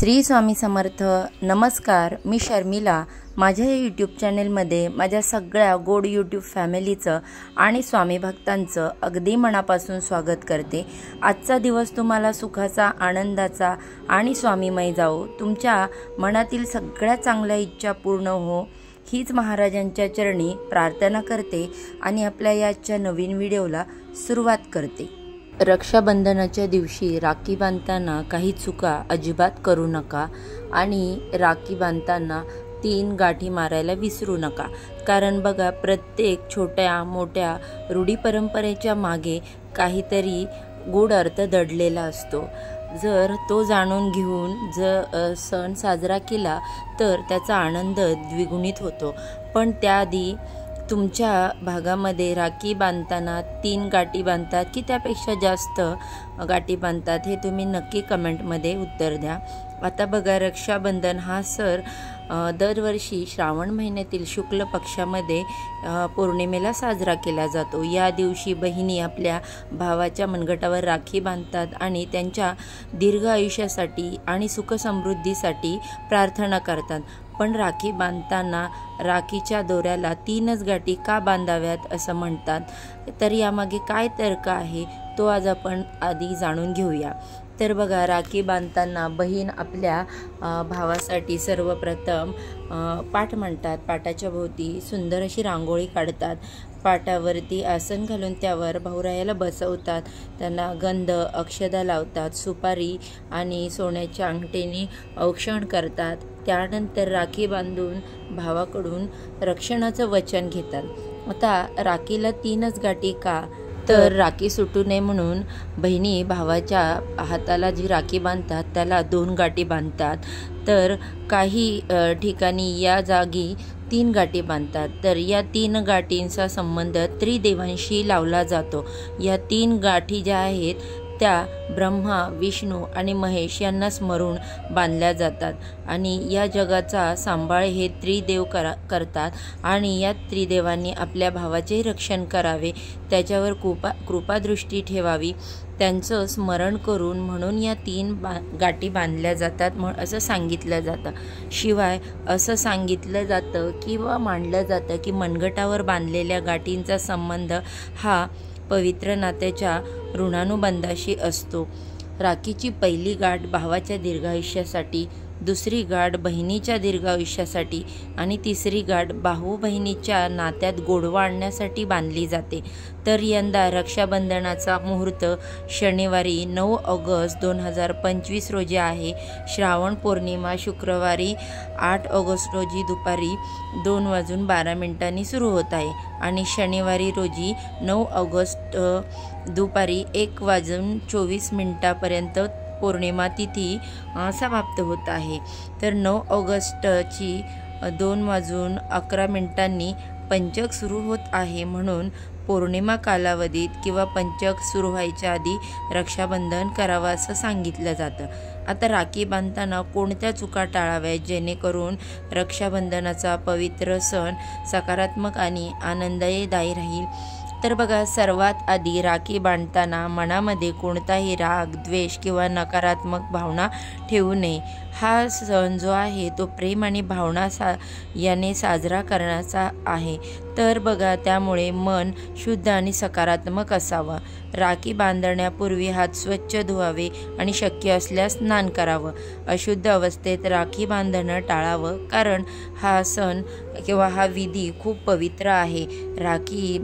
श्री स्वामी समर्थ। नमस्कार, मी शर्मिला। माझ्या यूट्यूब चॅनलमध्ये माझ्या सगळ्या गोड यूट्यूब फॅमिलीचं आणि स्वामी भक्तांचं अगदी मनापासून स्वागत करते। आजचा दिवस तुम्हाला सुखाचा, आनंदाचा आणि स्वामीमय जाओ। तुमच्या मनातील सगळ्या चांगल्या इच्छा पूर्ण हो, हीच महाराजांच्या चरणी प्रार्थना करते आणि आपल्या याच्या नवीन व्हिडिओला सुरुवात करते। रक्षाबंधनाच्या दिवशी राखी बांधताना काही चुका अजिबात करू नका आणि राखी बांधताना 3 गाठी मारायला विसरू नका। कारण बघा, प्रत्येक छोट्या मोठ्या रूढी परंपरेच्या मागे काहीतरी गूढ अर्थ दडलेला असतो। जर तो जाणून घेऊन सण साजरा केला तर त्याचा आनंद द्विगुणित होतो। पण त्याआधी तुमच्या भागामध्ये राखी बांधताना 3 गाठी बांधतात की त्यापेक्षा जास्त गाठी बांधतात, हे तुम्ही नक्की कमेंटमध्ये उत्तर द्या। आता बघा, रक्षाबंधन हा सण दरवर्षी श्रावण महिन्यातील शुक्ल पक्षामध्ये पौर्णिमेला साजरा केला जातो। या दिवशी बहिणी आपल्या भावाच्या मनगटावर राखी बांधतात आणि त्यांच्या दीर्घ आयुष्यासाठी आणि सुखसमृद्धीसाठी प्रार्थना करतात। पण राखी बांधताना राखीच्या दोऱ्याला 3च गाठी का बांधाव्यात असं म्हणतात, तर यामागे काय तर्क आहे तो आज आपण आधी जाणून घेऊया। तर बघा, राखी बांधताना बहीण आपल्या भावासाठी सर्वप्रथम पाट म्हणतात। पाटाच्या भोवती सुंदर अशी रांगोळी काढतात। पाटावरती आसन घालून त्यावर भाऊरायाला बसवतात। त्यांना गंध, अक्षदा लावतात, सुपारी आणि सोन्याच्या अंगठीने औक्षण करतात। त्यानंतर राखी बांधून भावाकडून रक्षणाचं वचन घेतात। आता राखीला 3च गाठी का, तर राखी सुटू नये म्हणून बहिणी भावाच्या हाताला जी राखी बांधतात त्याला 2 गाठी बांधतात। तर काही ठिकाणी या जागी 3 गाठी बांधतात। तर या 3 गाठींचा संबंध त्रिदेवांशी लावला जातो। या 3 गाठी ज्या आहेत त्या ब्रह्मा, विष्णू आणि महेश यांना स्मरून बांधल्या जातात आणि या जगाचा सांभाळ हे त्रिदेव करतात आणि या त्रिदेवांनी आपल्या भावाचे रक्षण करावे, त्याच्यावर कृपादृष्टी ठेवावी, त्यांचं स्मरण करून म्हणून या 3 गाठी बांधल्या जातात असं सांगितलं जातं। शिवाय असं सांगितलं जातं किंवा मानलं जातं की मनगटावर बांधलेल्या गाठींचा संबंध हा पवित्र नात्याच्या ऋणानुबंधाशी असतो। राखीची पहिली गाठ भावाच्या दीर्घायुष्यासाठी, दुसरी गाठ बहिणीच्या दीर्घायुष्यासाठी आणि तिसरी गाठ भाऊ बहिणीच्या नात्यात गोडवा आणण्यासाठी बांधली जाते। तर यंदा रक्षाबंधनाचा मुहूर्त शनिवारी 9 ऑगस्ट 2025 रोजी आहे। श्रावण पौर्णिमा शुक्रवारी 8 ऑगस्ट रोजी दुपारी 2:12 सुरू होत आहे आणि शनिवारी रोजी 9 ऑगस्ट दुपारी 1:24 पर्यंत पौर्णिमा तिथी समाप्त होत आहे। तर 9 ऑगस्टची 2:11 पंचक सुरू होत आहे, म्हणून पौर्णिमा कालावधीत किंवा पंचक सुरू व्हायच्या आधी रक्षाबंधन करावं असं सांगितलं जातं। आता राखी बांधताना कोणत्या चुका टाळाव्यात जेणेकरून रक्षाबंधनाचा पवित्र सण सकारात्मक आणि आनंददायी राहील? तर बघा, सर्वात आधी राखी बांधताना मनामध्ये कोणताही राग, द्वेष किंवा नकारात्मक भावना ठेवू नये। हा सण जो आहे तो प्रेम आणि भावना याने साजरा करण्याचा आहे। तर बघा, त्यामुळे मन शुद्ध आणि सकारात्मक असावं। राखी बांधण्यापूर्वी हात स्वच्छ धुवावे आणि शक्य असल्यास स्नान करावं। अशुद्ध अवस्थेत राखी बांधणं टाळावं, कारण हा सण किंवा हा विधी खूप पवित्र आहे। राखी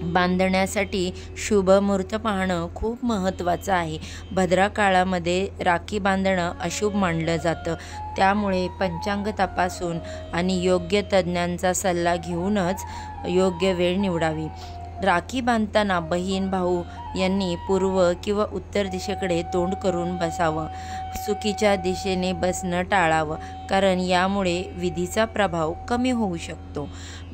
बांधण्यासाठी शुभ मुहूर्त पाहणं खूप महत्त्वाचं आहे। भद्रा काळामध्ये राखी बांधणं अशुभ मानलं जातं, त्यामुळे पंचांग तपासून आणि योग्य तज्ज्ञांचा सल्ला घेऊनच योग्य वेळ निवडावी। राखी बांधताना बहीण भाऊ यांनी पूर्व किंवा उत्तर दिशेकडे तोंड करून बसावं। चुकीच्या दिशेने बसणं टाळावं, कारण यामुळे विधीचा प्रभाव कमी होऊ शकतो।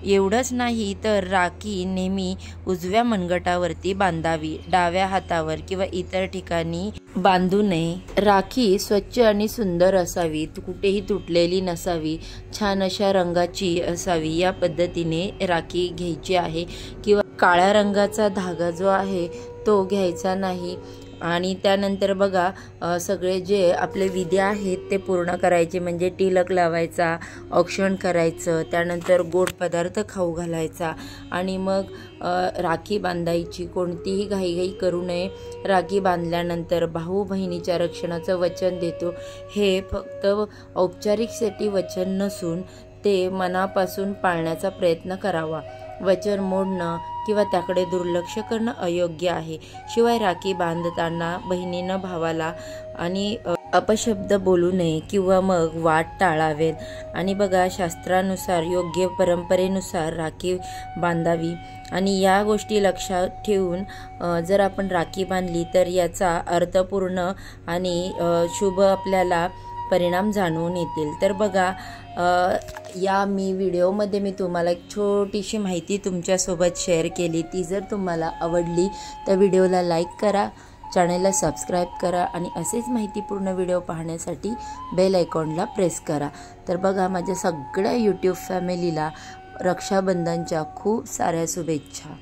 एवढंच नाही तर राखी नेहमी उजव्या मनगटावरती बांधावी, डाव्या हातावर किंवा इतर ठिकाणी बांधू नये। राखी स्वच्छ आणि सुंदर असावी, कुठेही तुटलेली नसावी, छान अशा रंगाची असावी। या पद्धतीने राखी घ्यायची आहे किंवा काळ्या रंगाचा धागा जो आहे तो घ्यायचा नाही। आणि त्यानंतर बघा सगळे जे आपले विधी आहेत ते पूर्ण करायचे, म्हणजे टिलक लावायचा, औक्षण करायचं, त्यानंतर गोड पदार्थ खाऊ घालायचा आणि मग राखी बांधायची. कोणतीही घाईघाई करू नये. राखी बांधल्यानंतर भाऊ बहिणीच्या रक्षणाचं वचन देतो. हे फक्त औपचारिकसाठी वचन नसून ते मनापासून पाळण्याचा प्रयत्न करावा. वचन मोडणं किंवा त्याकडे दुर्लक्ष करणं अयोग्य आहे. शिवाय राखी बांधताना बहिणीनं भावाला आणि अपशब्द बोलू नये किंवा मग वाद टाळावेत. आणि बघा शास्त्रानुसार योग्य परंपरेनुसार राखी बांधावी आणि या गोष्टी लक्षात ठेवून जर आपण राखी बांधली तर याचा अर्थपूर्ण आणि शुभ आपल्याला परिणाम जाणवून येतील. तर बघा या व्हिडिओमध्ये मी तुम्हाला एक छोटीशी माहिती तुमच्यासोबत शेअर केली. ती जर तुम्हाला आवडली तर व्हिडिओला लाईक करा, चॅनलला सबस्क्राईब करा आणि असेच माहितीपूर्ण व्हिडिओ पाहण्यासाठी बेल आयकॉनला प्रेस करा. तर बघा माझ्या सगळ्या यूट्यूब फॅमिलीला रक्षाबंधनच्या खूप साऱ्या शुभेच्छा.